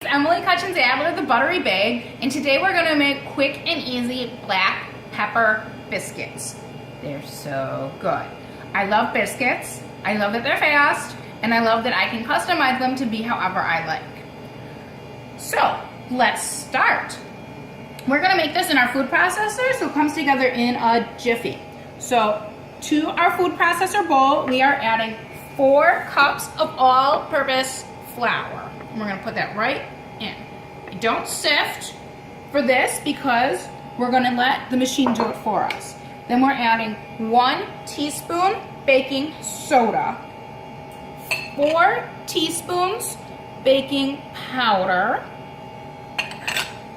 Emily Cutchin's Adler, the Buttery Bag, and today we're going to make quick and easy black pepper biscuits. They're so good. I love biscuits, I love that they're fast, and I love that I can customize them to be however I like. So, let's start. We're going to make this in our food processor, so it comes together in a jiffy. So, to our food processor bowl, we are adding 4 cups of all-purpose flour. We're going to put that right in. Don't sift for this because we're going to let the machine do it for us. Then we're adding 1 teaspoon baking soda, 4 teaspoons baking powder,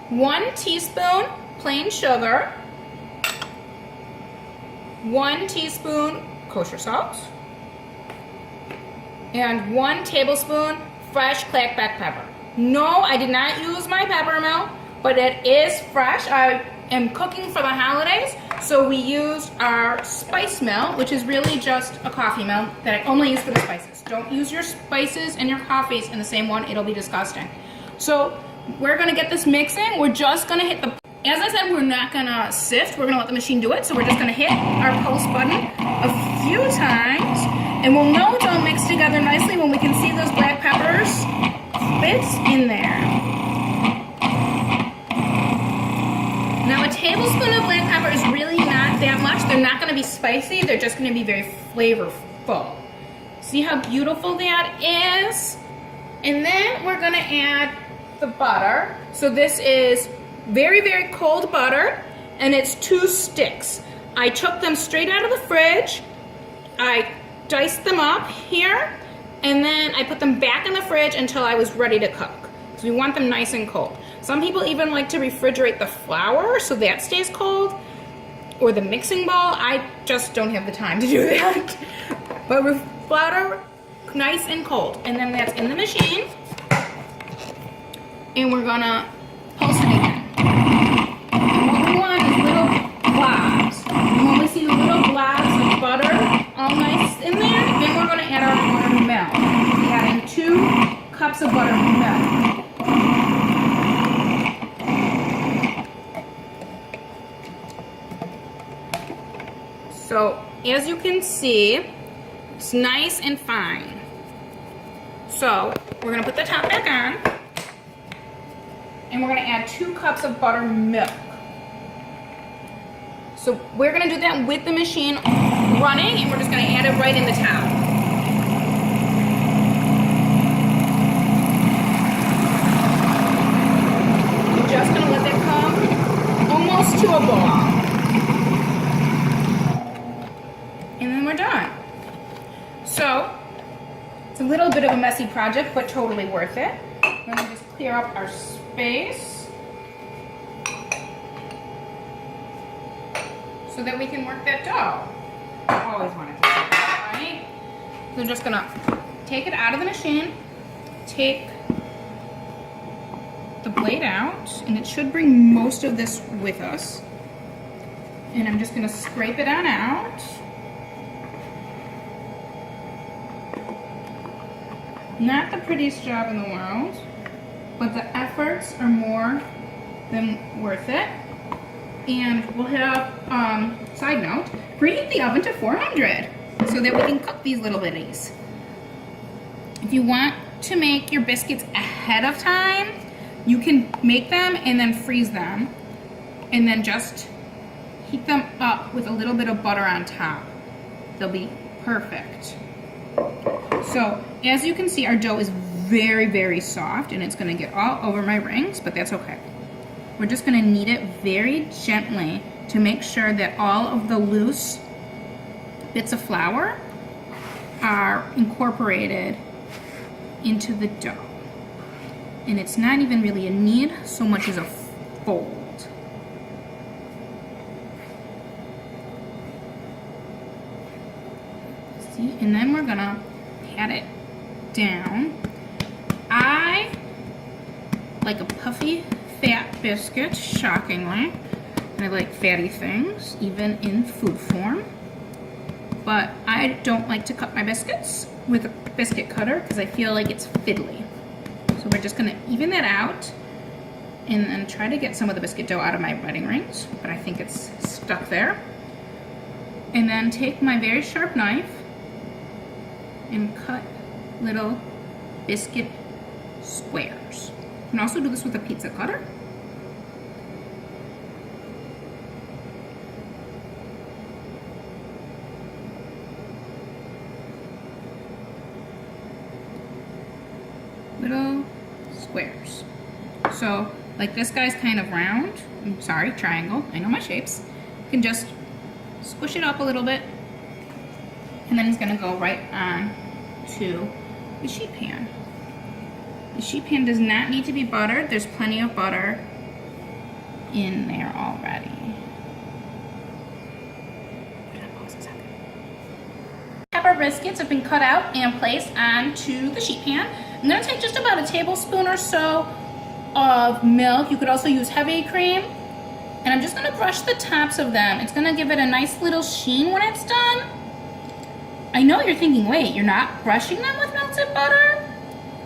1 teaspoon plain sugar, 1 teaspoon kosher salt, and 1 tablespoon fresh cracked black pepper. No, I did not use my pepper mill, but it is fresh. I am cooking for the holidays, so we used our spice mill, which is really just a coffee mill that I only use for the spices. Don't use your spices and your coffees in the same one, it'll be disgusting. So we're gonna get this mixing. We're just gonna hit the, as I said, we're not gonna sift, we're gonna let the machine do it, so we're just gonna hit our pulse button a few times, and we'll know it's all mixed together nicely when we can see those black peppers bits in there. Now a tablespoon of black pepper is really not that much. They're not gonna be spicy, they're just gonna be very flavorful. See how beautiful that is? And then we're gonna add the butter. So this is very, very cold butter, and it's 2 sticks. I took them straight out of the fridge. I diced them up here, and then I put them back in the fridge until I was ready to cook. So we want them nice and cold. Some people even like to refrigerate the flour so that stays cold, or the mixing bowl. I just don't have the time to do that. But with flour nice and cold, and then that's in the machine, and we're gonna pulse it again. And what we want is little blobs. And when we see the little blobs of butter all nice in there, then we're gonna add our buttermilk. We're adding 2 cups of buttermilk. So, as you can see, it's nice and fine. So, we're gonna put the top back on, and we're gonna add 2 cups of buttermilk. So we're gonna do that with the machine running, and we're just gonna add it right in the top. We're just gonna let that come almost to a ball. And then we're done. So, it's a little bit of a messy project, but totally worth it. We're gonna just clear up our space so that we can work that dough. I always wanted to do that, right? So I'm just gonna take it out of the machine, take the blade out, and it should bring most of this with us. And I'm just gonna scrape it on out. Not the prettiest job in the world, but the efforts are more than worth it. And we'll have, side note, preheat the oven to 400 so that we can cook these little bitties. If you want to make your biscuits ahead of time, you can make them and then freeze them, and then just heat them up with a little bit of butter on top. They'll be perfect. So, as you can see, our dough is very, very soft, and it's gonna get all over my rings, but that's okay. We're just gonna knead it very gently to make sure that all of the loose bits of flour are incorporated into the dough. And it's not even really a knead so much as a fold. See, and then we're gonna pat it down. I like a puffy, fat biscuit, shockingly. And I like fatty things, even in food form. But I don't like to cut my biscuits with a biscuit cutter because I feel like it's fiddly. So So we're just gonna even that out and then try to get some of the biscuit dough out of my wedding rings, but I think it's stuck there. And then take my very sharp knife and cut little biscuit squares. You can also do this with a pizza cutter. Little squares. So, like this guy's kind of round. I'm sorry, triangle. I know my shapes. You can just squish it up a little bit. And then it's gonna go right on to the sheet pan. The sheet pan does not need to be buttered. There's plenty of butter in there already. Pepper biscuits have been cut out and placed onto the sheet pan. I'm gonna take just about a tablespoon or so of milk. You could also use heavy cream. And I'm just gonna brush the tops of them. It's gonna give it a nice little sheen when it's done. I know you're thinking, wait, you're not brushing them with melted butter?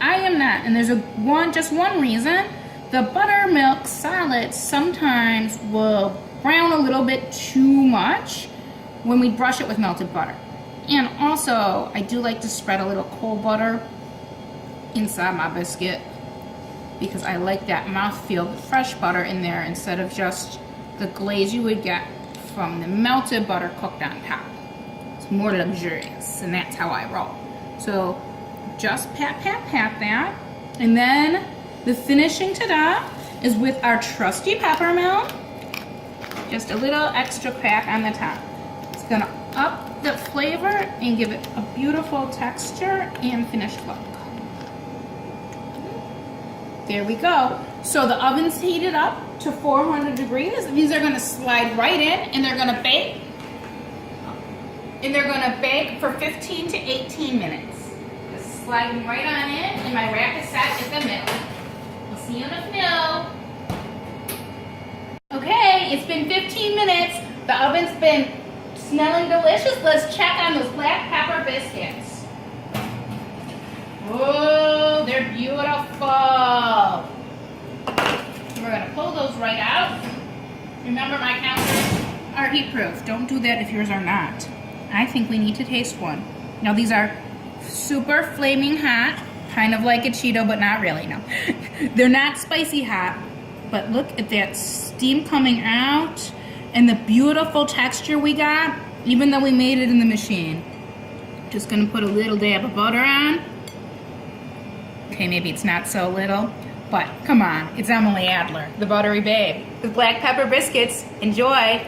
I am not, and there's just one reason. The buttermilk solids sometimes will brown a little bit too much when we brush it with melted butter. And also, I do like to spread a little cold butter inside my biscuit because I like that mouthfeel of fresh butter in there instead of just the glaze you would get from the melted butter cooked on top. It's more luxurious, and that's how I roll. So just pat, pat, pat that. And then the finishing ta-da is with our trusty pepper mill. Just a little extra crack on the top. It's gonna up the flavor and give it a beautiful texture and finished look. There we go. So the oven's heated up to 400 degrees. These are gonna slide right in and they're gonna bake. And they're gonna bake for 15 to 18 minutes. Just sliding right on in, and my rack is set at the middle. We'll see you in a few. Okay, it's been 15 minutes. The oven's been smelling delicious. Let's check on those black pepper biscuits. Oh, they're beautiful. We're gonna pull those right out. Remember, my counters are heat proof. Don't do that if yours are not. I think we need to taste one. Now these are super flaming hot, kind of like a Cheeto, but not really, no. They're not spicy hot, but look at that steam coming out and the beautiful texture we got, even though we made it in the machine. Just gonna put a little dab of butter on. Okay, maybe it's not so little, but come on, it's Emily Adler, the Buttery Babe. The black pepper biscuits, enjoy.